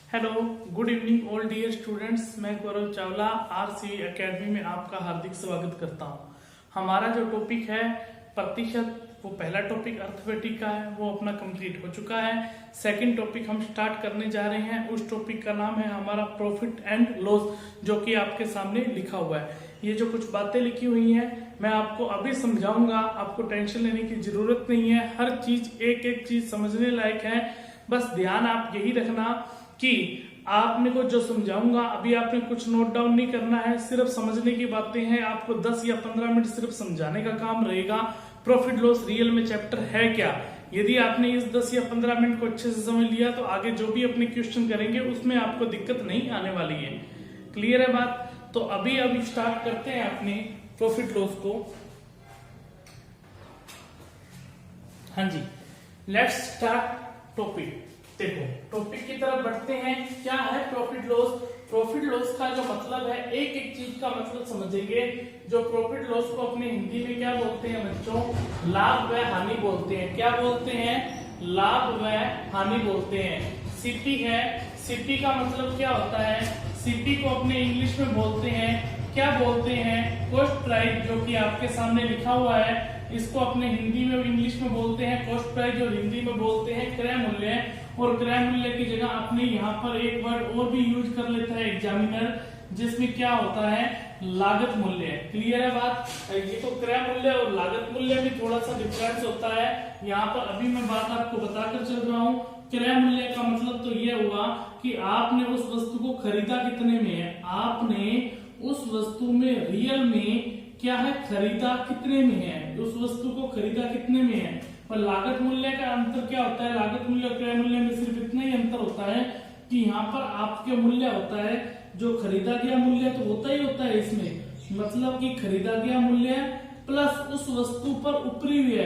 Hello, good evening all dear students. मैं Gaurav Chawla RC academy में आपका हार्दिक स्वागत करता हूं। हमारा जो टॉपिक है प्रतिशत, वो पहला टॉपिक अर्थव्यवस्था का है, वो अपना कंप्लीट हो चुका है। सेकंड टॉपिक हम स्टार्ट करने जा रहे हैं। उस टॉपिक का नाम है हमारा प्रॉफिट एंड लॉस, जो कि आपके सामने लिखा हुआ है। ये जो कुछ बातें लिखी हुई हैं मैं आपको अभी समझाऊंगा, आपको टेंशन लेने की जरूरत नहीं है। हर चीज एक एक चीज समझने लायक है। बस ध्यान आप यही रखना कि आपने को जो समझाऊंगा अभी आपने कुछ नोट डाउन नहीं करना है, सिर्फ समझने की बातें हैं। आपको 10 या 15 मिनट सिर्फ समझाने का काम रहेगा। प्रॉफिट लॉस रियल में चैप्टर है क्या। यदि आपने इस 10 या 15 मिनट को अच्छे से समझ लिया तो आगे जो भी अपने क्वेश्चन करेंगे उसमें आपको दिक्कत नहीं आने वाली है। क्लियर है बात? तो अभी स्टार्ट करते हैं अपने प्रॉफिट लॉस को। हाँ जी, लेट्स स्टार्ट टॉपिक। देखो, टॉपिक की तरफ बढ़ते हैं। क्या है प्रॉफिट लॉस? प्रॉफिट लॉस का जो मतलब है, एक एक चीज का मतलब समझेंगे। जो प्रॉफिट लॉस को अपने हिंदी में क्या बोलते हैं बच्चों? लाभ व हानि बोलते हैं। क्या बोलते हैं? लाभ व हानि बोलते हैं। सीपी है, सीपी का मतलब क्या होता है? सीपी को अपने इंग्लिश में बोलते हैं, क्या बोलते हैं? कॉस्ट प्राइस, जो कि आपके सामने लिखा हुआ है। इसको अपने हिंदी में इंग्लिश में बोलते हैं कॉस्ट प्राइस, और हिंदी में बोलते हैं क्रय मूल्य। और क्रय मूल्य की जगह आपने यहाँ पर एक वर्ड और भी यूज कर लेता है एग्जामिनर, जिसमें क्या होता है? लागत मूल्य। क्लियर है बात? ये तो क्रय मूल्य और लागत मूल्य में थोड़ा सा डिफरेंस होता है। यहाँ पर अभी मैं बात आपको बताकर चल रहा हूँ। क्रय मूल्य का मतलब तो ये हुआ कि आपने उस वस्तु को खरीदा कितने में है। आपने उस वस्तु में रियल में क्या है, खरीदा कितने में है, उस वस्तु को खरीदा कितने में है। और लागत मूल्य का अंतर क्या होता है? लागत मूल्य और क्रय मूल्य में सिर्फ इतना ही अंतर होता है कि यहाँ पर आपके मूल्य होता है जो खरीदा गया मूल्य, तो होता ही होता है इसमें, मतलब कि खरीदा गया मूल्य प्लस उस वस्तु पर ऊपरी व्यय,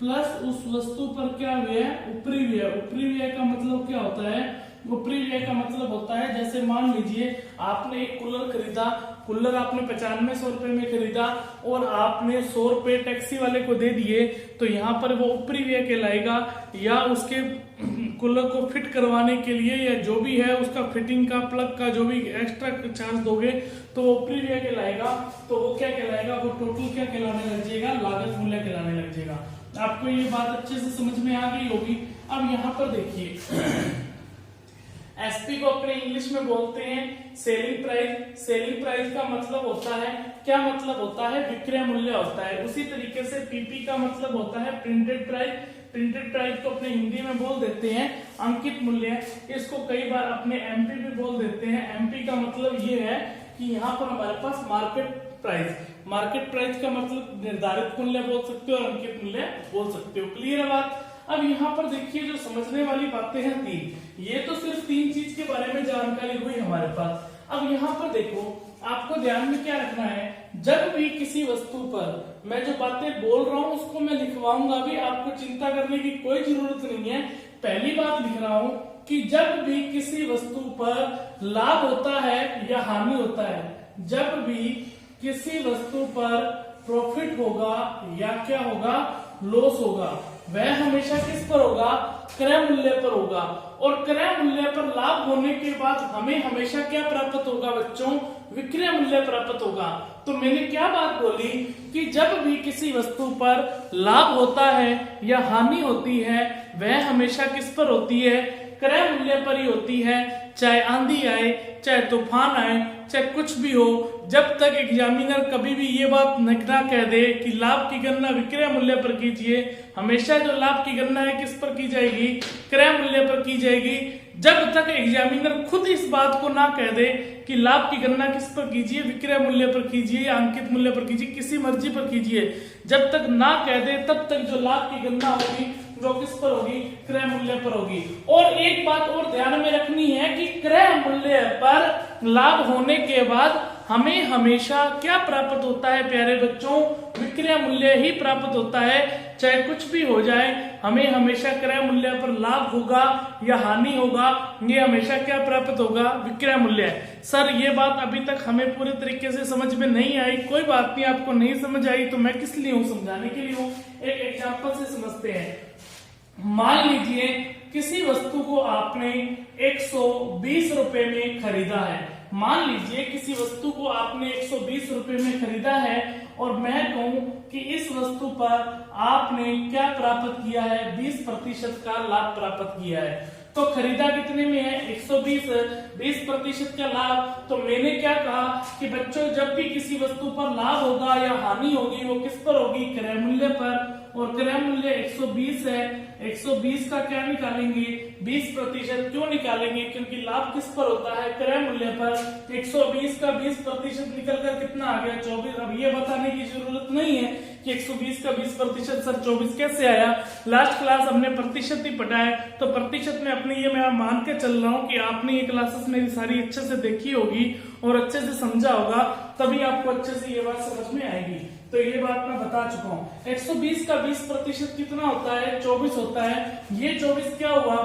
प्लस उस वस्तु पर क्या व्यय? ऊपरी व्यय। ऊपरी व्यय का मतलब क्या होता है? ऊपरी व्यय का मतलब होता है, जैसे मान लीजिए आपने एक कूलर खरीदा, कूलर आपने 9500 रुपए में खरीदा और आपने 100 रुपए टैक्सी वाले को दे दिए, तो यहाँ पर वो ऊपरी व्यय कहलाएगा। या उसके कूलर को फिट करवाने के लिए या जो भी है उसका फिटिंग का, प्लग का जो भी एक्स्ट्रा चार्ज दोगे तो वो ऊपरी व्यय कहलाएगा। तो वो क्या कहलाएगा? वो टोटल क्या कहलाने लग जाएगा? लागत मूल्य कहलाने लग जाएगा। आपको ये बात अच्छे से समझ में आ गई होगी। अब यहाँ पर देखिए, एसपी को अपने इंग्लिश में बोलते हैं सेलिंग प्राइस। सेलिंग प्राइस का मतलब होता है, क्या मतलब होता है? विक्रय मूल्य होता है। उसी तरीके से पीपी का मतलब होता है प्रिंटेड प्राइस। प्रिंटेड प्राइस को अपने हिंदी में बोल देते हैं अंकित मूल्य। इसको कई बार अपने एमपी भी बोल देते हैं। एमपी का मतलब ये है कि यहाँ पर हमारे पास मार्केट प्राइस। मार्केट प्राइस का मतलब निर्धारित मूल्य बोल सकते हो और अंकित मूल्य बोल सकते हो। क्लियर है बात? अब यहाँ पर देखिए, जो समझने वाली बातें हैं तीन, ये तो सिर्फ तीन चीज के बारे में जानकारी हुई हमारे पास। अब यहाँ पर देखो, आपको ध्यान में क्या रखना है, जब भी किसी वस्तु पर मैं जो बातें बोल रहा हूँ उसको मैं लिखवाऊंगा भी, आपको चिंता करने की कोई जरूरत नहीं है। पहली बात लिख रहा हूँ कि जब भी किसी वस्तु पर लाभ होता है या हानि होता है, जब भी किसी वस्तु पर प्रॉफिट होगा या क्या होगा? लॉस होगा, वह हमेशा किस पर होगा? क्रय मूल्य पर होगा। और क्रय मूल्य पर लाभ होने के बाद हमें हमेशा क्या प्राप्त होगा बच्चों? विक्रय मूल्य प्राप्त होगा। तो मैंने क्या बात बोली कि जब भी किसी वस्तु पर लाभ होता है या हानि होती है, वह हमेशा किस पर होती है? क्रय मूल्य पर ही होती है। चाहे आंधी आए, चाहे तूफान आए, चाहे कुछ भी हो, जब तक एग्जामिनर कभी भी ये बात न कह दे कि लाभ की गणना विक्रय मूल्य पर कीजिए, हमेशा जो लाभ की गणना है किस पर की जाएगी? क्रय मूल्य पर की जाएगी। जब तक एग्जामिनर खुद इस बात को ना कह दे कि लाभ की गणना किस पर कीजिए, विक्रय मूल्य पर कीजिए या अंकित मूल्य पर कीजिए, किसी मर्जी पर कीजिए, जब तक ना कह दे तब तक जो लाभ की गणना होगी वो किस पर होगी? क्रय मूल्य पर होगी। और एक बात और ध्यान में रखनी है कि क्रय मूल्य पर लाभ होने के बाद हमें हमेशा क्या प्राप्त होता है प्यारे बच्चों? विक्रय मूल्य ही प्राप्त होता है। चाहे कुछ भी हो जाए, हमें हमेशा क्रय मूल्य पर लाभ होगा या हानि होगा, ये हमेशा क्या प्राप्त होगा? विक्रय मूल्य। सर ये बात अभी तक हमें पूरे तरीके से समझ में नहीं आई। कोई बात नहीं, आपको नहीं समझ आई तो मैं किस लिए हूँ? समझाने के लिए हूँ। एक एग्जाम्पल से समझते हैं। मान लीजिए किसी वस्तु को आपने 120 रुपए में खरीदा है। मान लीजिए किसी वस्तु को आपने 120 रुपए में खरीदा है और मैं कहूं कि इस वस्तु पर आपने क्या प्राप्त किया है, 20% का लाभ प्राप्त किया है। तो खरीदा कितने में है, 120, 20% का लाभ। तो मैंने क्या कहा कि बच्चों जब भी किसी वस्तु पर लाभ होगा या हानि होगी वो किस पर होगी, क्रय मूल्य पर। और क्रय मूल्य 120 है, 120 का क्या निकालेंगे, 20%। क्यों निकालेंगे, क्योंकि लाभ किस पर होता है, क्रय मूल्य पर। 120 का 20% निकल कर कितना आ गया, 24। अब ये बताने की जरूरत नहीं है कि 120 का 20% सर 24 कैसे आया। लास्ट क्लास हमने प्रतिशत ही पढ़ा है, तो प्रतिशत में अपने ये मैं मान के चल रहा हूँ कि आपने ये क्लासेस मेरी सारी अच्छे से देखी होगी और अच्छे से समझा होगा, तभी आपको अच्छे से ये बात समझ में आएगी। तो ये बात मैं बता चुका हूँ। 120 का 20% कितना होता है, 24 होता है। ये 24 क्या हुआ,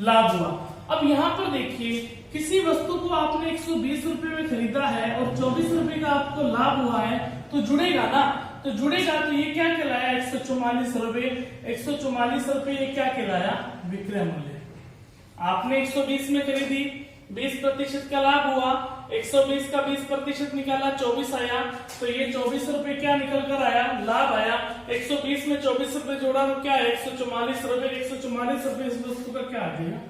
लाभ हुआ। अब यहाँ पर देखिए किसी वस्तु को आपने 120 रुपए में खरीदा है और 24 रुपए का आपको लाभ हुआ है, तो जुड़ेगा ना। तो जुड़ेगा तो ये क्या कहलाया, 144 रुपए। 144 रुपए ये क्या कहलाया, विक्रय मूल्य। आपने 120 में खरीदी, 20% का लाभ हुआ, 120 का 20% निकाला, 24 आया। तो ये 24 रुपए क्या निकल कर आया, लाभ आया। 120 में 24 रुपए जोड़ा तो क्या है, 144 रुपए। 144 रुपए इस वस्तु का क्या आ गया,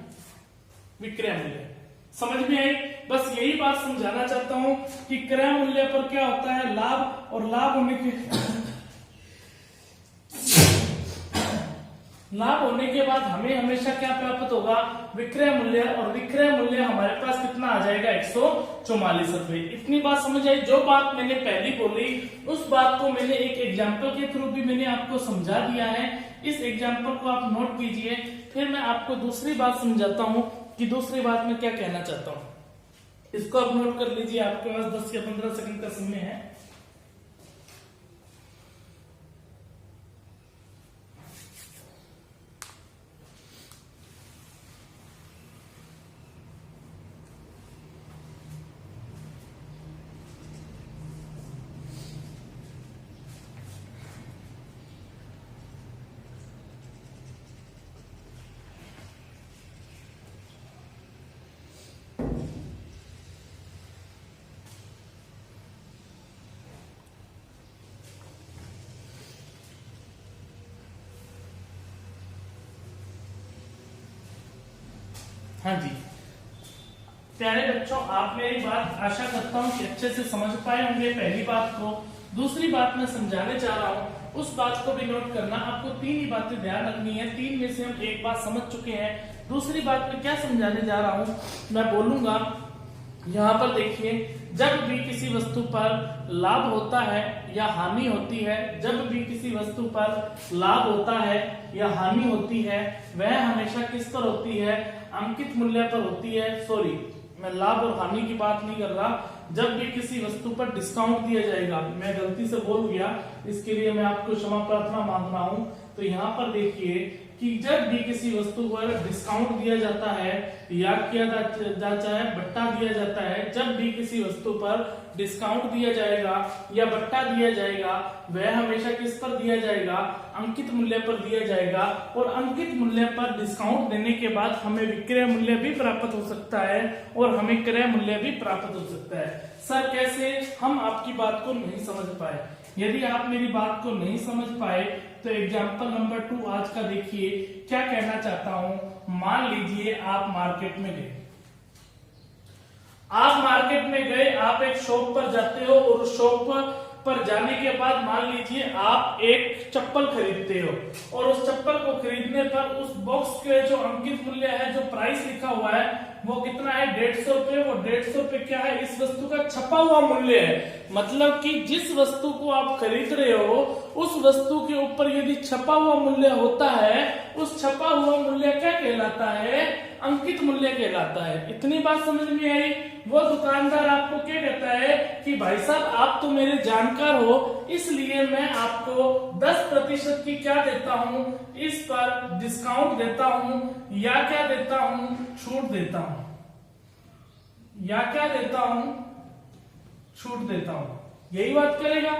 विक्रय मूल्य। समझ में आई। बस यही बात समझाना चाहता हूं कि क्रय मूल्य पर क्या होता है, लाभ। और लाभ होने के बाद हमें हमेशा क्या प्राप्त होगा, विक्रय मूल्य। और विक्रय मूल्य हमारे पास कितना आ जाएगा, 144 रुपए। इतनी बात समझ आई। जो बात मैंने पहली बोली उस बात को मैंने एक एग्जाम्पल के थ्रू भी मैंने आपको समझा दिया है। इस एग्जाम्पल को आप नोट कीजिए, फिर मैं आपको दूसरी बात समझाता हूं कि दूसरी बात में क्या कहना चाहता हूं। इसको आप नोट कर लीजिए, आपके पास 10 या 15 सेकंड का समय है। हाँ जी प्यारे बच्चों, आप मेरी बात आशा करता हूँ कि अच्छे से समझ पाए होंगे पहली बात को। दूसरी बात मैं समझाने जा रहा हूँ, उस बात को भी नोट करना। आपको 3 ही बातें ध्यान रखनी है, 3 में से हम एक बात समझ चुके हैं। दूसरी बात में क्या समझाने जा रहा हूँ मैं बोलूंगा। यहाँ पर देखिए, जब भी किसी वस्तु पर लाभ होता है या हानि होती है, जब भी किसी वस्तु पर लाभ होता है या हानि होती है, वह हमेशा किस पर होती है, अंकित मूल्य पर होती है। सॉरी, मैं लाभ और हानि की बात नहीं कर रहा। जब भी किसी वस्तु पर डिस्काउंट दिया जाएगा, मैं गलती से बोल गया, इसके लिए मैं आपको क्षमा प्रार्थना मांग रहा हूं। तो यहाँ पर देखिए कि जब भी किसी वस्तु पर डिस्काउंट दिया जाता है या किया जाता है, बट्टा दिया जाता है, जब भी किसी वस्तु पर डिस्काउंट दिया जाएगा या बट्टा दिया जाएगा, वह हमेशा किस पर दिया जाएगा, अंकित मूल्य पर दिया जाएगा। और अंकित मूल्य पर डिस्काउंट देने के बाद हमें विक्रय मूल्य भी प्राप्त हो सकता है और हमें क्रय मूल्य भी प्राप्त हो सकता है। सर कैसे, हम आपकी बात को नहीं समझ पाए। यदि आप मेरी बात को नहीं समझ पाए तो एग्जाम्पल नंबर 2 आज का देखिए, क्या कहना चाहता हूं। मान लीजिए आप मार्केट में गए, आप एक शॉप पर जाते हो और उस शॉप पर जाने के बाद मान लीजिए आप एक चप्पल खरीदते हो और उस चप्पल को खरीदने पर उस बॉक्स के जो अंकित मूल्य है, जो प्राइस लिखा हुआ है, वो कितना है, 150 रुपए। वो 150 रुपए क्या है, इस वस्तु का छपा हुआ मूल्य है। मतलब कि जिस वस्तु को आप खरीद रहे हो उस वस्तु के ऊपर यदि छपा हुआ मूल्य होता है, उस छपा हुआ मूल्य क्या कहलाता है, अंकित मूल्य कहलाता है। इतनी बात समझ में आई। वो दुकानदार आपको क्या कहता है कि भाई साहब आप तो मेरे जानकार हो, इसलिए मैं आपको 10% की क्या देता हूं, इस पर डिस्काउंट देता हूं, या क्या देता हूं, छूट देता हूं, या क्या देता हूं, छूट देता हूं। यही बात करेगा।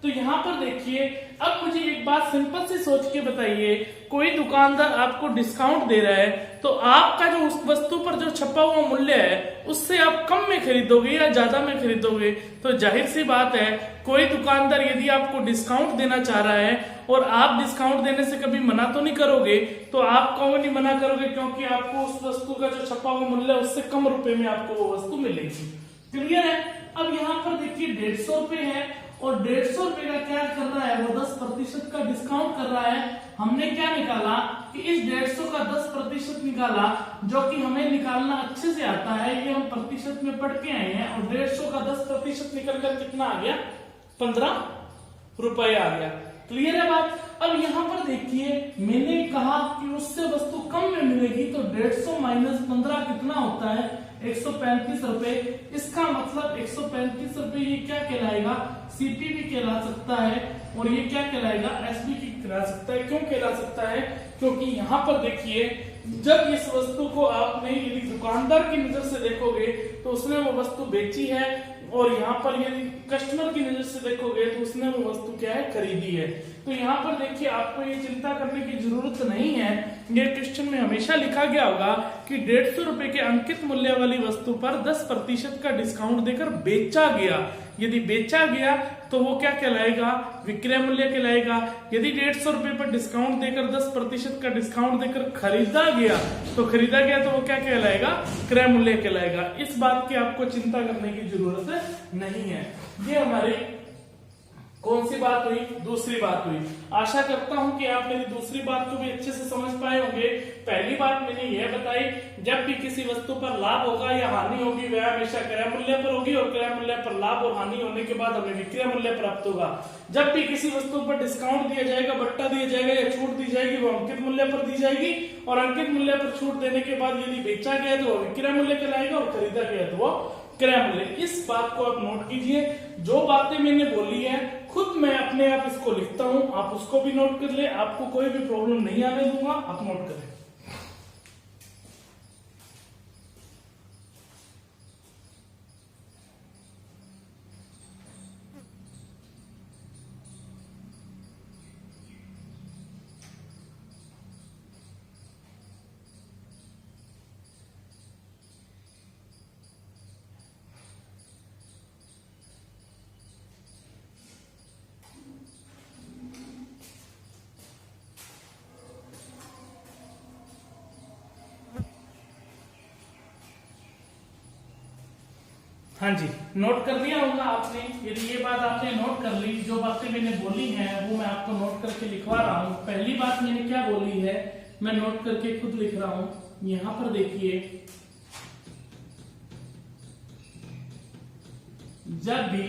तो यहाँ पर देखिए, अब मुझे एक बात सिंपल से सोच के बताइए, कोई दुकानदार आपको डिस्काउंट दे रहा है तो आपका जो उस वस्तु पर जो छपा हुआ मूल्य है उससे आप कम में खरीदोगे या ज्यादा में खरीदोगे? तो जाहिर सी बात है, कोई दुकानदार यदि आपको डिस्काउंट देना चाह रहा है और आप डिस्काउंट देने से कभी मना तो नहीं करोगे, तो आप क्यों नहीं मना करोगे? क्योंकि आपको उस वस्तु का जो छपा हुआ मूल्य है उससे कम रुपए में आपको वो वस्तु मिलेगी। क्लियर है? अब यहाँ पर देखिए 150 रुपए है और 150 रुपए का क्या कर रहा है, वो 10% का डिस्काउंट कर रहा है। हमने क्या निकाला कि इस 150 का 10% निकाला, जो कि हमें निकालना अच्छे से आता है, ये हम प्रतिशत में पढ़ के आए हैं, और 150 का 10% निकल कर कितना आ गया? 15 रुपए आ गया। क्लियर है बात? अब यहाँ पर देखिए, मैंने कहा कि उससे वस्तु कम में मिलेगी, तो 150 माइनस 15 कितना होता है? 135 रुपए। इसका मतलब 135 रुपए ये क्या कहलाएगा? सीपी भी कहला सकता है और ये क्या कहलाएगा? एसपी भी कहला सकता है। क्यों कहला सकता है? क्योंकि यहाँ पर देखिए, जब इस वस्तु को आपने यदि दुकानदार की नजर से देखोगे तो उसने वो वस्तु बेची है, और यहाँ पर यदि कस्टमर की नजर से देखोगे तो उसने वो वस्तु क्या है? खरीदी है। तो यहाँ पर देखिए, आपको ये चिंता करने की जरूरत नहीं है। ये क्वेश्चन में हमेशा लिखा गया होगा कि 150 रुपए के अंकित मूल्य वाली वस्तु पर 10% का डिस्काउंट देकर बेचा गया। यदि बेचा गया तो वो क्या कहलाएगा? विक्रय मूल्य कहलाएगा। यदि 150 रुपए पर डिस्काउंट देकर 10% का डिस्काउंट देकर खरीदा गया तो वो क्या कहलाएगा? क्रय मूल्य कहलाएगा। इस बात की आपको चिंता करने की जरूरत नहीं है। ये हमारी कौन सी बात हुई? दूसरी बात हुई। आशा करता हूं कि आप मेरी दूसरी बात को भी अच्छे से समझ पाए होंगे। पहली बात मैंने यह बताई, जब भी किसी वस्तु पर लाभ होगा या हानि होगी वह हमेशा क्रय मूल्य पर होगी, और क्रय मूल्य पर लाभ और हानि होने के बाद हमें विक्रय मूल्य प्राप्त होगा। जब भी किसी वस्तु पर डिस्काउंट दिया जाएगा, बट्टा दिया जाएगा या छूट दी जाएगी, वो अंकित मूल्य पर दी जाएगी, और अंकित मूल्य पर छूट देने के बाद यदि बेचा गया तो वो विक्रय मूल्य कहलाएगा, और खरीदा गया तो वो क्रय मूल्य। इस बात को आप नोट कीजिए। जो बातें मैंने बोली है खुद मैं अपने आप इसको लिखता हूं, आप उसको भी नोट कर ले। आपको कोई भी प्रॉब्लम नहीं आने दूंगा, आप नोट करें। हाँ जी, नोट कर लिया होगा आपने। यदि ये बात आपने नोट कर ली, जो बातें मैंने बोली हैं वो मैं आपको नोट करके लिखवा रहा हूँ। पहली बात मैंने क्या बोली है, मैं नोट करके खुद लिख रहा हूँ। यहां पर देखिए, जब भी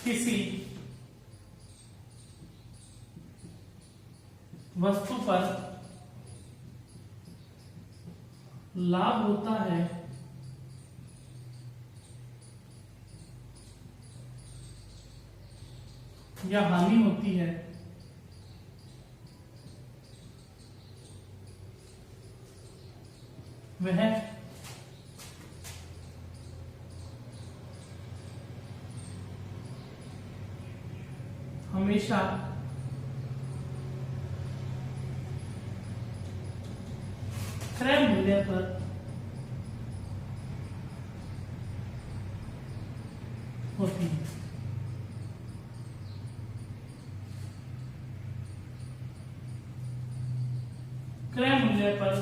किसी वस्तु पर लाभ होता है या हानि होती है, वह हमेशा क्रय मूल्य पर होती है। क्रय मूल्य पर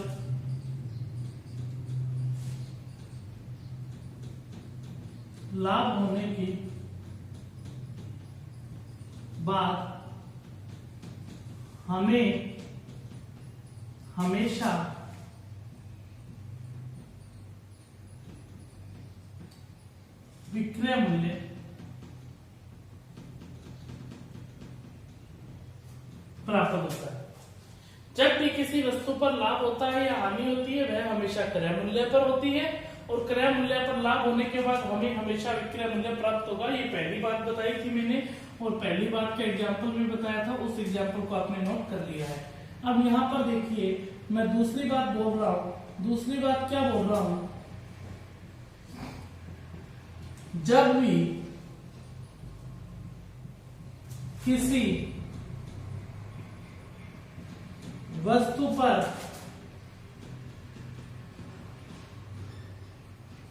लाभ होने के बाद हमें हमेशा विक्रय मूल्य प्राप्त होता है। जब भी किसी वस्तु पर लाभ होता है या हानि होती है वह हमेशा क्रय मूल्य पर होती है, और क्रय मूल्य पर लाभ होने के बाद हमें हमेशा विक्रय मूल्य प्राप्त होगा। ये पहली बात बताई थी मैंने, और पहली बात का एग्जाम्पल भी बताया था, उस एग्जाम्पल को आपने नोट कर लिया है। अब यहाँ पर देखिए, मैं दूसरी बात बोल रहा हूँ। दूसरी बात क्या बोल रहा हूँ? जब भी किसी वस्तु पर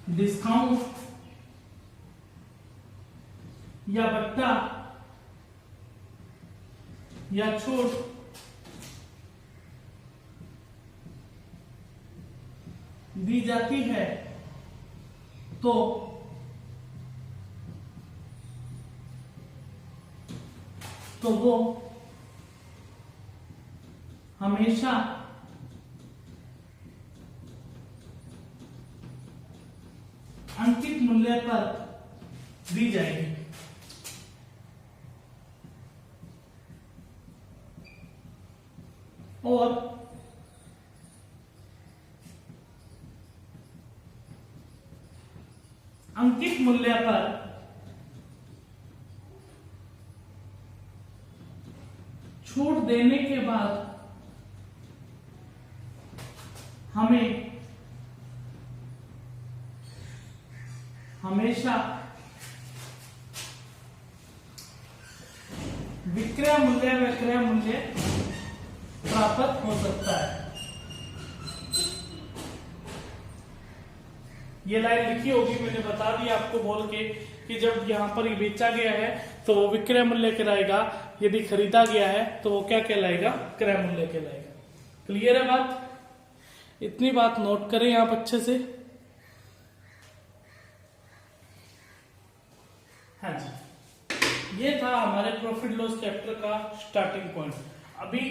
डिस्काउंट या बट्टा या छूट दी जाती है तो वो हमेशा अंकित मूल्य पर दी जाएगी। और अंकित मूल्य पर छूट देने के बाद हमें हमेशा विक्रय मूल्य प्राप्त हो सकता है। ये लाइन लिखी होगी, मैंने बता दिया आपको बोल के कि जब यहाँ पर ये बेचा गया है तो वो विक्रय मूल्य कहलाएगा, यदि खरीदा गया है तो वो क्या कहलाएगा, क्रय मूल्य कहलाएगा। क्लियर है बात? इतनी बात नोट करें आप अच्छे से। हाँ जी, ये था हमारे प्रॉफिट लॉस चैप्टर का स्टार्टिंग पॉइंट। अभी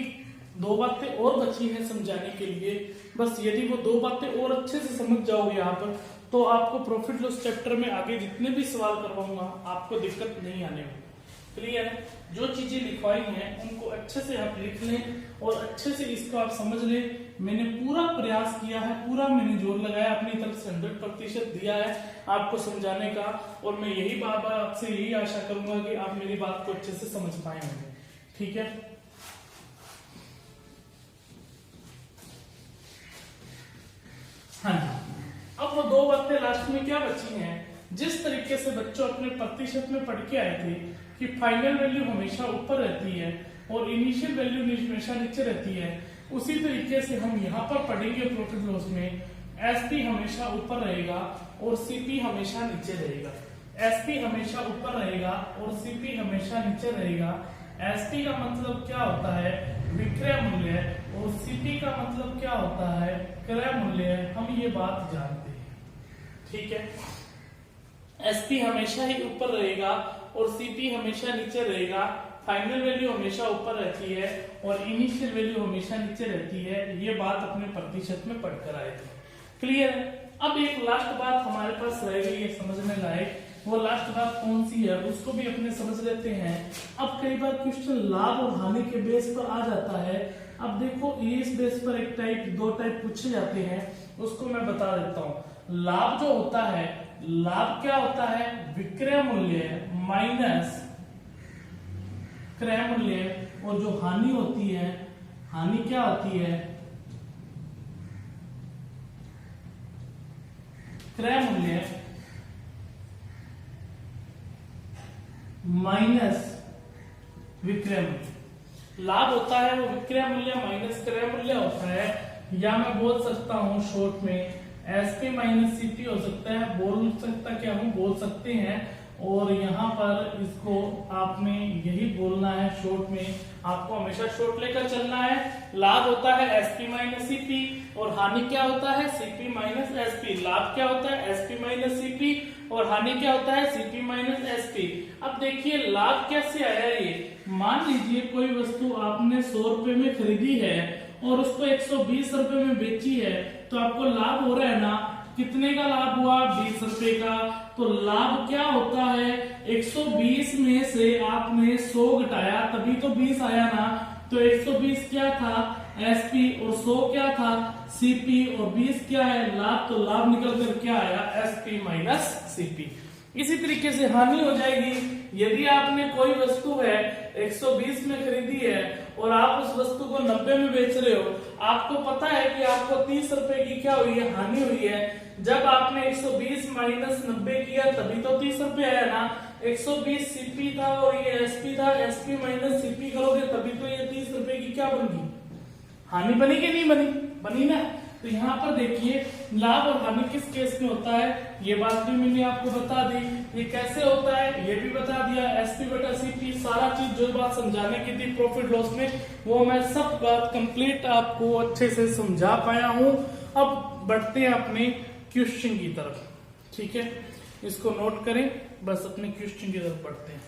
दो बातें और बची हैं समझाने के लिए, बस यदि वो दो बातें और अच्छे से समझ जाओगे यहाँ पर तो आपको प्रॉफिट लॉस चैप्टर में आगे जितने भी सवाल करवाऊंगा आपको दिक्कत नहीं आने वाली। क्लियर है? जो चीजें लिखवाई हैं उनको अच्छे से आप लिख लें और अच्छे से इसको आप समझ लें। मैंने पूरा प्रयास किया है, पूरा मैंने जोर लगाया, अपनी तरफ से 100% दिया है आपको समझाने का, और मैं यही बार बार आपसे यही आशा करूंगा कि आप मेरी बात को अच्छे से समझ पाए होंगे। ठीक है? हाँ जी, अब वो दो बातें लास्ट में क्या बची हैं। जिस तरीके से बच्चों अपने प्रतिशत में पढ़ के आए थे कि फाइनल वैल्यू हमेशा ऊपर रहती है और इनिशियल वैल्यू हमेशा नीचे रहती है, उसी तरीके से हम यहाँ पर पढ़ेंगे प्रॉफिट लॉस में एसपी हमेशा ऊपर रहेगा और सीपी हमेशा नीचे रहेगा। एसपी हमेशा ऊपर रहेगा और सीपी हमेशा नीचे रहेगा। एसपी का मतलब क्या होता है, विक्रय मूल्य, और सीपी का मतलब क्या होता है, क्रय मूल्य। हम ये बात जानते हैं। ठीक है? एसपी हमेशा ही ऊपर रहेगा और सीपी हमेशा नीचे रहेगा। फाइनल वैल्यू हमेशा ऊपर रहती है और इनिशियल वैल्यू हमेशा नीचे रहती है। ये बात अपने प्रतिशत में पढ़कर आए थे। क्लियर है? अब एक लास्ट बात हमारे पास रह गई है समझने लायक, वो लास्ट बात कौन सी है उसको भी अपने समझ लेते हैं। अब कई बार क्वेश्चन लाभ और हानि के बेस पर आ जाता है। अब देखो इस बेस पर एक टाइप, दो टाइप पूछे जाते हैं, उसको मैं बता देता हूँ। लाभ जो होता है, लाभ क्या होता है, विक्रय मूल्य माइनस क्रय मूल्य, और जो हानि होती है, हानि क्या होती है, क्रय मूल्य माइनस विक्रय मूल्य। लाभ होता है वो विक्रय मूल्य माइनस क्रय मूल्य होता है, या मैं बोल सकता हूं शॉर्ट में एसपी माइनस सीपी हो सकता है, बोल सकता क्या हूं, बोल सकते हैं। और यहाँ पर इसको आपने यही बोलना है शॉर्ट में, आपको हमेशा शॉर्ट लेकर चलना है। लाभ होता है एसपी माइनस सीपी और हानि क्या होता है, सीपी माइनस एसपी। लाभ क्या होता है, एसपी माइनस सीपी, और हानि क्या होता है, सीपी माइनस एसपी। अब देखिए लाभ कैसे आया ये। मान लीजिए कोई वस्तु आपने 100 रुपए में खरीदी है और उसको 120 रुपए में बेची है, तो आपको लाभ हो रहा है ना। कितने का लाभ हुआ, 20 रुपए का। तो लाभ क्या होता है, 120 में से आपने 100 घटाया तभी तो 20 आया ना। तो 120 क्या था, एसपी, और 100 क्या था, सीपी, और 20 क्या है, लाभ। तो लाभ निकल कर क्या आया, एसपी माइनस सीपी। इसी तरीके से हानि हो जाएगी। यदि आपने कोई वस्तु है 120 में खरीदी है और आप उस वस्तु को 90 में बेच रहे हो, आपको पता है कि आपको 30 रुपए की क्या हुई है, हानि हुई है। जब आपने 120 माइनस 90 किया तभी तो 30 रुपए आया ना। 120 सीपी था और ये एसपी था, एसपी माइनस सीपी करोगे तभी तो ये 30 रुपए की क्या बनेगी, हानि बनी कि नहीं बनी, बनी ना। तो यहाँ पर देखिए लाभ और हानि किस केस में होता है, ये बात भी मैंने आपको बता दी। ये कैसे होता है ये भी बता दिया, एसपी बटा सीपी, सारा चीज जो बात समझाने की थी प्रॉफिट लॉस में वो मैं सब बात कंप्लीट आपको अच्छे से समझा पाया हूं। अब बढ़ते हैं अपने क्वेश्चन की तरफ, ठीक है, इसको नोट करें, बस अपने क्वेश्चन की तरफ बढ़ते हैं।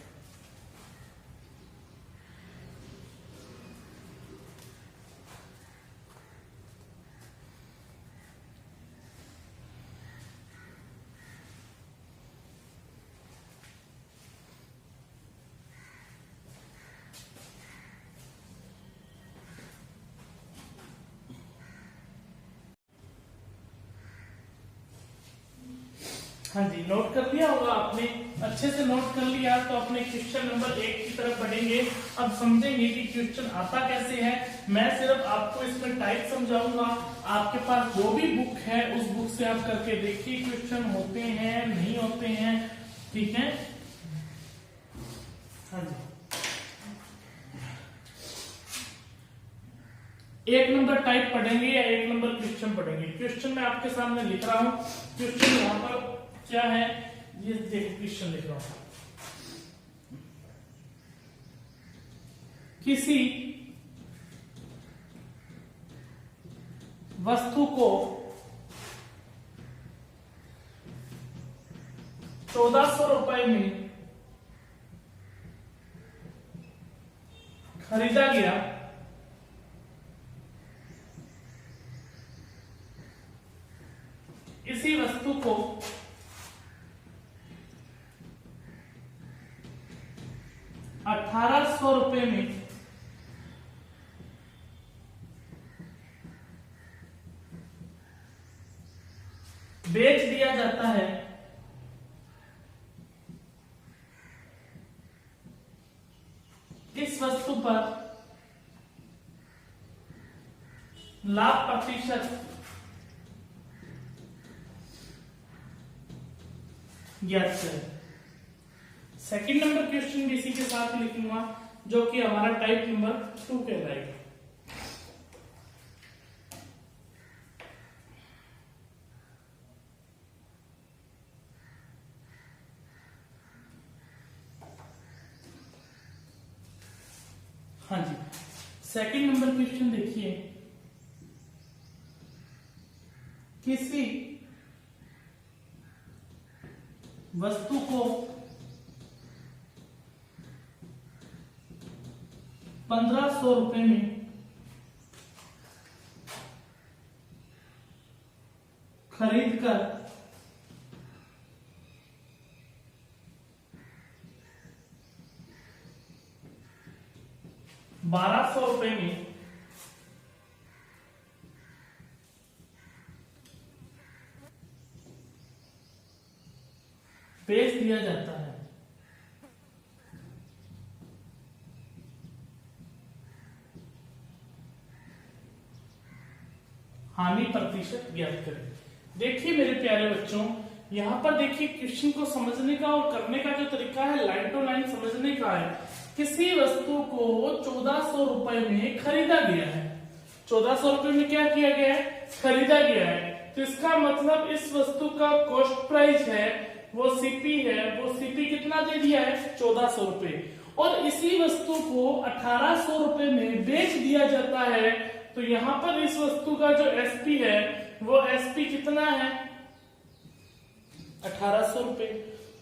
हाँ जी, नोट कर लिया होगा आपने, अच्छे से नोट कर लिया तो अपने क्वेश्चन नंबर 1 की तरफ बढ़ेंगे। अब समझेंगे कि क्वेश्चन आता कैसे है। मैं सिर्फ आपको इसमें टाइप समझाऊंगा, आपके पास जो भी बुक है उस बुक से आप करके देखिए क्वेश्चन होते हैं नहीं होते हैं, ठीक है। हाँ जी, 1 नंबर टाइप पढ़ेंगे या 1 नंबर क्वेश्चन पढ़ेंगे। क्वेश्चन मैं आपके सामने लिख रहा हूं, क्वेश्चन यहाँ पर क्या है ये देखो, क्वेश्चन लिख रहा हूं। किसी वस्तु को 1400 रुपए में खरीदा गया, इसी वस्तु को 1800 रुपए में बेच दिया जाता है, इस वस्तु पर लाभ प्रतिशत ज्ञात करें। सेकंड नंबर क्वेश्चन भी इसी के साथ लिखूंगा जो कि हमारा टाइप नंबर 2 कहलाएगा। हाँ जी, सेकंड नंबर क्वेश्चन देखिए, किसी वस्तु को 1500 रुपए में खरीद कर 1200 रुपए में बेच दिया जाता है, हानि प्रतिशत ज्ञात करें। देखिए मेरे प्यारे बच्चों, यहां पर देखिए क्वेश्चन को समझने का और करने का जो तरीका है लाइन टू लाइन समझने का है। किसी वस्तु को 1400 रुपए में खरीदा गया है, 1400 रुपए में क्या किया गया है, खरीदा गया है। तो इसका मतलब इस वस्तु का कॉस्ट प्राइस है वो सीपी है, वो सीपी कितना दे दिया है, 1400 रुपए, और इसी वस्तु को 1800 रुपए में बेच दिया जाता है। तो यहां पर इस वस्तु का जो एसपी है वो एसपी कितना है, 1800 रुपए।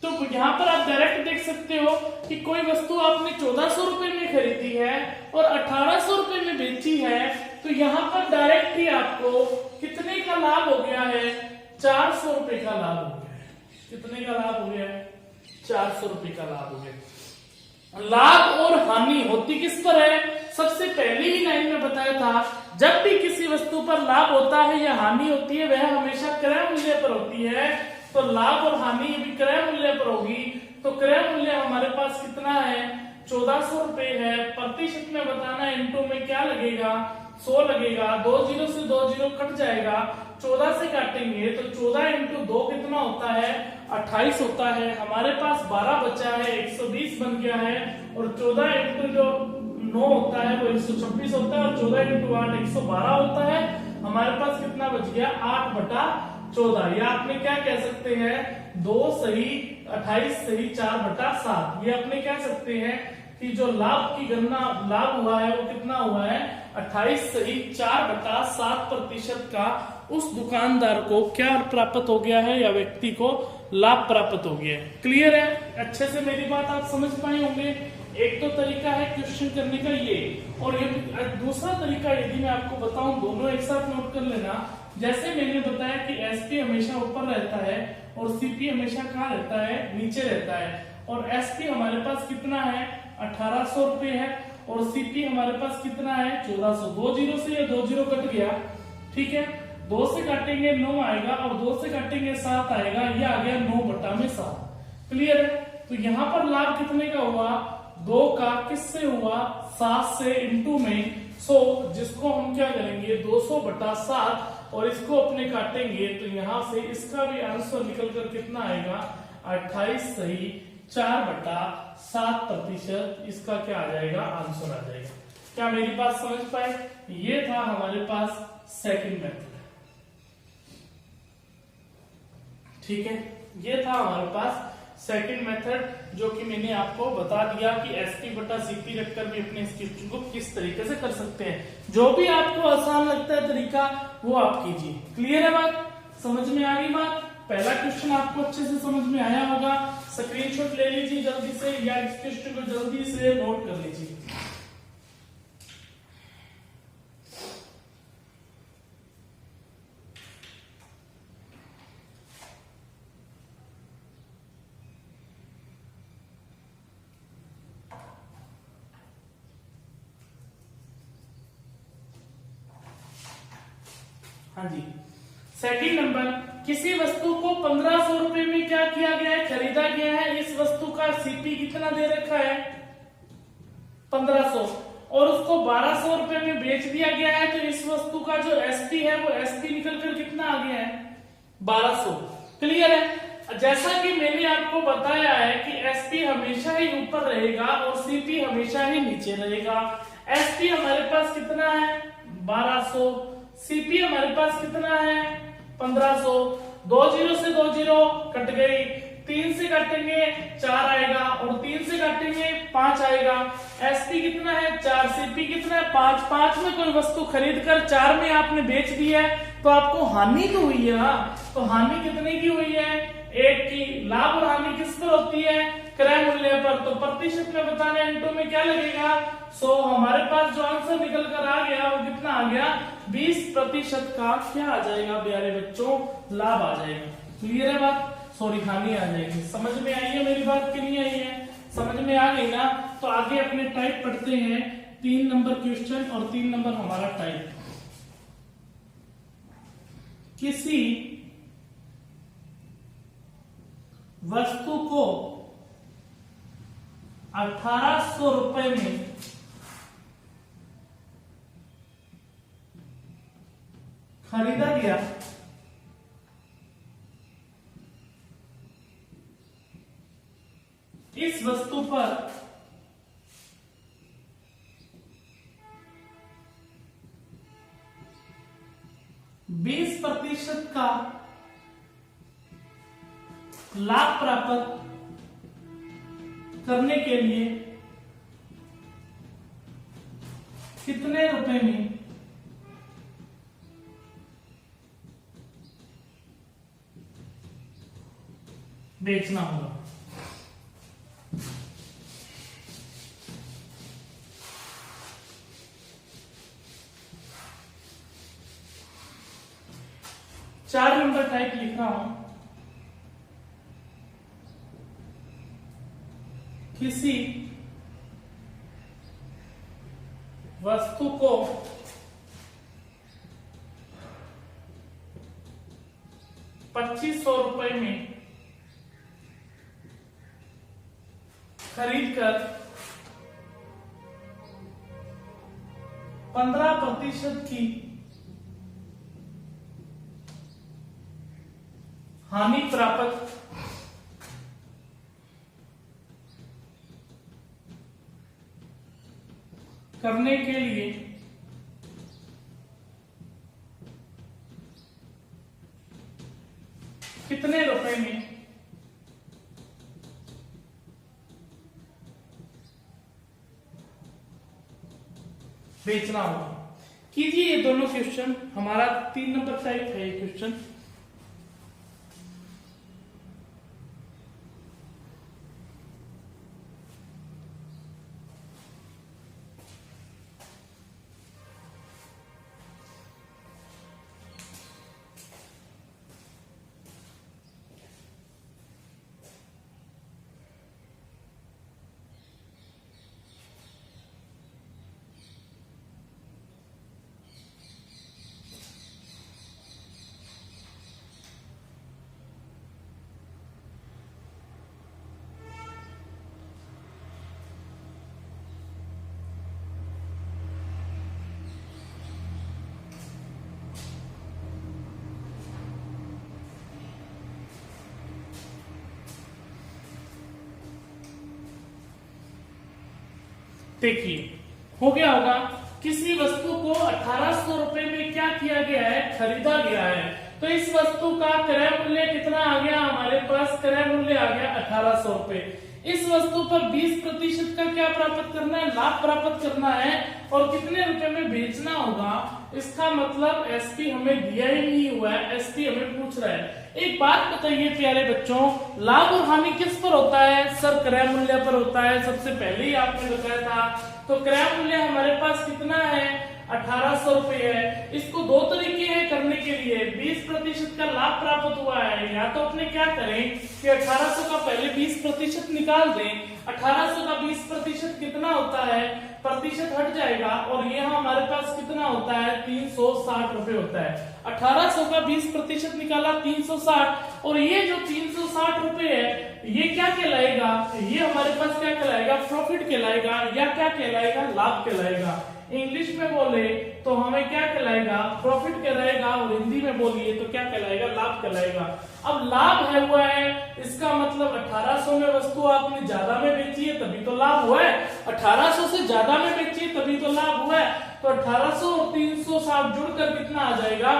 तो यहां पर आप डायरेक्ट देख सकते हो कि कोई वस्तु आपने 1400 रुपए में खरीदी है और 1800 रुपए में बेची है, तो यहां पर डायरेक्ट ही आपको कितने का लाभ हो गया है, 400 रुपए का लाभ हो गया है। कितने का लाभ हो गया है, 400 रुपए का लाभ हो गया। लाभ और हानि होती किस पर है, सबसे पहले ही लाइन में बताया था, जब भी किसी वस्तु पर लाभ होता है या हानि होती है वह हमेशा क्रय मूल्य पर होती है। तो लाभ और हानि भी क्रय मूल्य पर होगी। तो क्रय मूल्य हमारे पास कितना है, 1400 रुपए है। प्रतिशत में बताना है, इनटू में क्या लगेगा, 100 लगेगा, 2 जीरो से 2 जीरो कट जाएगा, 14 से काटेंगे तो 14 इंटू 2 कितना होता है 28 होता है। हमारे पास 12 बचा है 120 बन गया है। और 14 इंटू जो 9 होता है वो 126 होता है और 14 इंटू 8 112 होता है। हमारे पास कितना बच गया 8/14। या आपने क्या कह सकते हैं 2 सही 28 सही 4/7। ये अपने कह सकते हैं कि जो लाभ की गणना लाभ हुआ है वो कितना हुआ है 28 सही 4/7% का उस दुकानदार को क्या प्राप्त हो गया है या व्यक्ति को लाभ प्राप्त हो गया है। क्लियर है? अच्छे से मेरी बात आप समझ पाए होंगे। एक तो तरीका है क्वेश्चन करने का ये, और ये दूसरा तरीका यदि मैं आपको बताऊं, दोनों एक साथ नोट कर लेना। जैसे मैंने बताया कि एसपी हमेशा ऊपर रहता है और सीपी हमेशा कहाँ रहता है नीचे रहता है। और एसपी हमारे पास कितना है 1800 रुपए है और सीपी हमारे पास कितना है 1400। 2 जीरो से ये 2 जीरो कट गया, ठीक है। 2 से काटेंगे 9 आएगा और 2 से काटेंगे 7 आएगा। ये आ गया 9/7। क्लियर है? तो यहाँ पर लाभ कितने का हुआ 2 का किससे हुआ 7 से इंटू में। जिसको हम क्या करेंगे 200/7 और इसको अपने काटेंगे तो यहां से इसका भी आंसर निकल कर कितना आएगा 28 सही 4/7%। इसका क्या आ जाएगा आंसर आ जाएगा। क्या मेरी बात समझ पाए? ये था हमारे पास सेकंड मेथड, ठीक है। ये था हमारे पास सेकंड मेथड जो कि मैंने आपको बता दिया कि SP/CP रखकर भी अपने इस क्वेश्चन को किस तरीके से कर सकते हैं। जो भी आपको आसान लगता है तरीका वो आप कीजिए। क्लियर है बात? समझ में आ गई बात? पहला क्वेश्चन आपको अच्छे से समझ में आया होगा। स्क्रीनशॉट ले लीजिए जल्दी से या इस क्वेश्चन को जल्दी से नोट कर लीजिए। हाँ जी, सेकंड नंबर, किसी वस्तु को 1500 रुपए में क्या किया गया है खरीदा गया है। इस वस्तु का सीपी कितना दे रखा है 1500 और उसको 1200 रुपए में बेच दिया गया है। तो इस वस्तु का जो एसपी है वो एसपी निकल कर कितना आ गया है 1200। क्लियर है? जैसा कि मैंने आपको बताया है कि एसपी हमेशा ही ऊपर रहेगा और सीपी हमेशा ही नीचे रहेगा। एसपी हमारे पास कितना है 1200, सीपी हमारे पास कितना है 1500। 2 जीरो से 2 जीरो कट गई, 3 से काटेंगे 4 आएगा और 3 से काटेंगे 5 आएगा। एसपी कितना है 4, सीपी कितना है 5। 5 में कोई वस्तु खरीद कर 4 में आपने बेच दी है तो आपको हानि तो हुई है ना। तो हानि कितने की हुई है 1 की। लाभ और हानि किस पर होती है क्रय मूल्य पर। तो प्रतिशत में बताना इंटू में क्या लगेगा 100। हमारे पास जो आंसर निकल कर आ गया वो कितना आ गया 20% का क्या आ जाएगा प्यारे बच्चों लाभ आ जाएगा। क्लियर है बात? सॉरी हानि आ जाएगी। समझ में आई है मेरी बात कि नहीं आई है? समझ में आ गई ना? तो आगे अपने टाइप पढ़ते हैं 3 नंबर क्वेश्चन और 3 नंबर हमारा टाइप। किसी वस्तु को 1800 रुपए में खरीदा गया, इस वस्तु पर बीस प्रतिशत का लाभ प्राप्त करने के लिए कितने रुपए में बेचना होगा। चार नंबर टाइप लिख रहा हूं। किसी वस्तु को 2500 रुपए में खरीद कर 15% की हानि प्राप्त करने के लिए कितने रुपए में बेचना होगा। कीजिए ये दोनों क्वेश्चन, हमारा 3 नंबर टाइप है ये क्वेश्चन। देखिए हो गया होगा, किसी वस्तु को 1800 रुपए में क्या किया गया है, खरीदा गया है। तो इस वस्तु का क्रय मूल्य कितना आ गया हमारे पास, क्रय मूल्य आ गया 1800 रुपए। इस वस्तु पर 20% का क्या प्राप्त करना है, लाभ प्राप्त करना है, और कितने रुपए में बेचना होगा। इसका मतलब एसपी हमें दिया ही नहीं हुआ है, एसपी हमें पूछ रहा है। एक बात बताइए प्यारे बच्चों, लाभ और हानि किस पर होता है, सर क्रय मूल्य पर होता है। सबसे पहले ही आपने बताया था। तो क्रय मूल्य हमारे पास कितना है, 1800 रुपए है। इसको दो तरीके हैं करने के लिए। 20% का लाभ प्राप्त हुआ है, या तो अपने क्या करें कि 1800 का पहले 20% निकाल दें। 1800 का 20% कितना होता है, प्रतिशत हट जाएगा, और ये हमारे पास कितना होता है, 360 रुपए होता है। 1800 का 20% निकाला 360, और ये जो 360 रुपए है ये क्या कहलाएगा, ये हमारे पास क्या कहलाएगा, प्रॉफिट कहलाएगा, या क्या कहलाएगा, लाभ कहलाएगा। इंग्लिश में बोले तो हमें क्या कहलाएगा, प्रॉफिट कहलाएगा, और हिंदी में बोलिए तो क्या कहलाएगा, लाभ कहलाएगा। अब लाभ है हुआ है, इसका मतलब 1800 में वस्तु आपने ज्यादा में बेची है तभी तो लाभ हुआ है, 1800 से ज्यादा में बेची है तभी तो लाभ हुआ है। तो 1800 और 360 जुड़कर कितना आ जाएगा,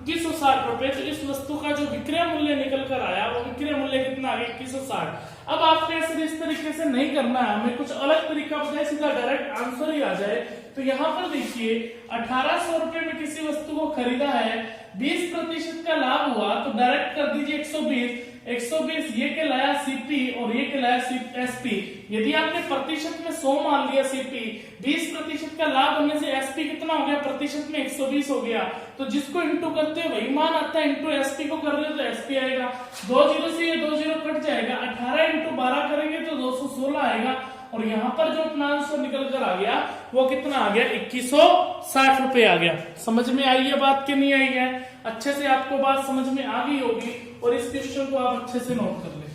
2160 रुपए। तो इस वस्तु का जो विक्रय मूल्य निकल कर आया वो विक्रय मूल्य कितना आ गया, 2160। अब आपको ऐसे इस तरीके से नहीं करना है, हमें कुछ अलग तरीका बताए, सीधा डायरेक्ट आंसर ही आ जाए। तो यहाँ पर देखिए 1800 रुपए में किसी वस्तु को खरीदा है, 20% का लाभ हुआ, तो डायरेक्ट कर दीजिए 120। 120 ये कहलाया सीपी और ये कहलाया एसपी। यदि आपने प्रतिशत में 100 मान लिया सीपी, 20% का लाभ होने से एसपी कितना हो गया, प्रतिशत में 120 हो गया। तो जिसको इंटू करते हैं वही मान आता है, इंटू एसपी को कर रहे हो तो एसपी आएगा। 2 जीरो से ये 2 जीरो कट जाएगा, 18 इंटू 12 करेंगे तो 216 आएगा, और यहाँ पर जो अपना आंसर निकल कर आ गया वो कितना आ गया, 2160 रुपए आ गया। समझ में आई है बात कि नहीं आई है, अच्छे से आपको बात समझ में आ गई होगी, और इस क्वेश्चन को आप अच्छे से नोट कर लें।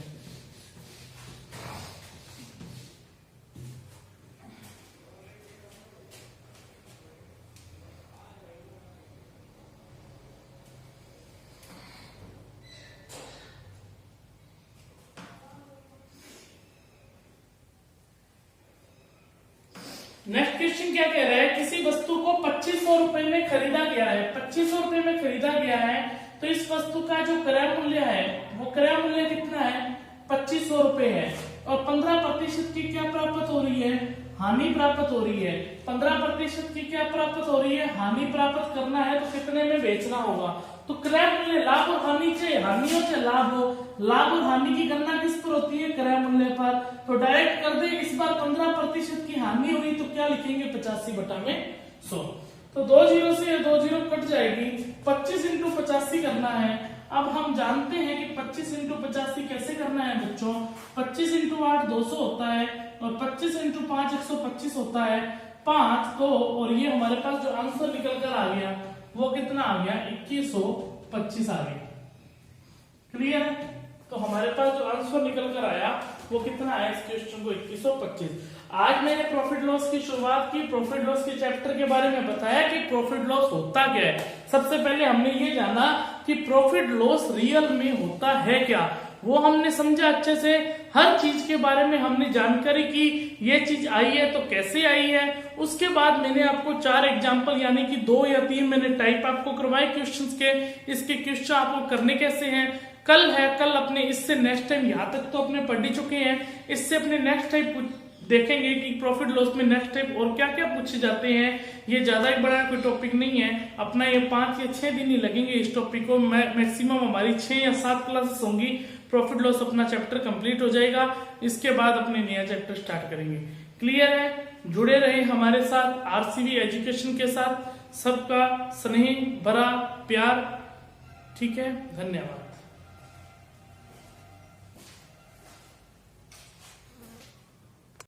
नेक्स्ट क्वेश्चन क्या कह रहा है, किसी वस्तु को 2500 रुपए में खरीदा गया है। 2500 रुपए में खरीदा गया है, तो इस वस्तु का जो क्रय मूल्य है वो क्रय मूल्य कितना है, 2500 रुपए है, और 15% की क्या प्राप्त हो रही है, हानि प्राप्त हो रही है। 15% की क्या प्राप्त हो रही है, हानि प्राप्त करना है, तो कितने में बेचना होगा। तो क्रय मूल्य, लाभ और हानि चाहे हानि हो चाहे लाभ हो, लाभ और हानि की गणना किस पर होती है, क्रय मूल्य पर। तो डायरेक्ट कर दे, इस बार 15% की हानि हुई तो क्या लिखेंगे, 85/100। तो 2 जीरो से 2 जीरो कट जाएगी, 25 इंटू 85 करना है। अब हम जानते हैं कि 25 इंटू 85 कैसे करना है बच्चों, 25 इंटू 8 200 होता है, और 25 इंटू 5 125 होता है, 5 तो, और ये हमारे पास जो आंसर निकल कर आ गया वो कितना आ गया, 2125 आ गया। क्लियर है। तो हमारे पास जो आंसर निकल कर आया वो कितना आया, इस क्वेश्चन को 2125। आज मैंने प्रॉफिट लॉस की शुरुआत की, प्रॉफिट लॉस के चैप्टर के बारे में बताया कि प्रॉफिट लॉस होता क्या है। सबसे पहले हमने ये जाना कि प्रॉफिट लॉस रियल में होता है क्या, वो हमने समझा अच्छे से। हर चीज के बारे में हमने जानकारी की, ये चीज आई है तो कैसे आई है। उसके बाद मैंने आपको 4 एग्जाम्पल यानी कि 2 या 3 मैंने टाइप आपको करवाए क्वेश्चंस के। इसके क्वेश्चन आपको करने कैसे हैं, कल है, कल अपने इससे नेक्स्ट टाइम यहाँ तक तो अपने पढ़ ही चुके हैं, इससे अपने नेक्स्ट टाइम देखेंगे कि प्रॉफिट लॉस में नेक्स्ट टाइप और क्या क्या पूछे जाते हैं। ये ज्यादा एक बड़ा कोई टॉपिक नहीं है, अपना ये 5 या 6 दिन ही लगेंगे इस टॉपिक को। मैक्सिमम हमारी 6 या 7 क्लासेस होंगी, प्रॉफिट लॉस अपना चैप्टर कंप्लीट हो जाएगा। इसके बाद अपने नया चैप्टर स्टार्ट करेंगे। क्लियर है? जुड़े रहे हमारे साथ आरसीवी एजुकेशन के साथ। सबका स्नेह भरा प्यार। ठीक है, धन्यवाद।